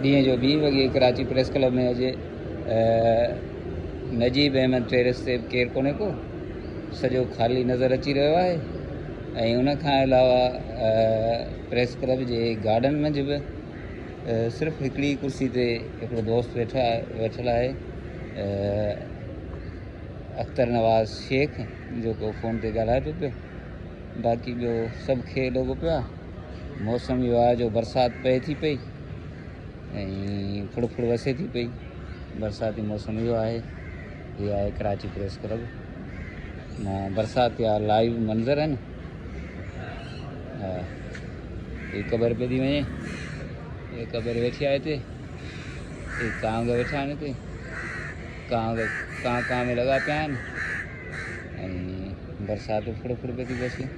ॾींहं जो 2 वॻे कराची प्रेस क्लब में अॼु नजीब अहमद टेरेस ते केरु कोन्हे को, सॼो ख़ाली नज़र अची रहियो आहे। ऐं उन खां अलावा प्रेस क्लब जे गार्डन मंझि बि सिर्फ़ु हिकिड़ी कुर्सी ते हिकिड़ो दोस्त वेठल आहे, अख्तर नवाज़ शेख, जेको फ़ोन ते ॻाल्हाए पियो। बाक़ी ॿियो सभु खेल लॻो पियो आहे। मौसम इहो आहे जो बरसाति पए थी पई ऐं फुड़ फुड़ वसे थी पई। बरसाती मौसम इहो आहे। हीअ आहे कराची प्रेस क्लब। मां बरसाति जा लाइव मंज़र आहिनि। हा, हीअ क़बर पई थी वञे, हीअ क़बर वेठी आहे हिते, हीअ कांग वेठा आहिनि हिते, कांग कां में लॻा पिया आहिनि ऐं बरसाति फुड़ फुड़ पई थी वसे।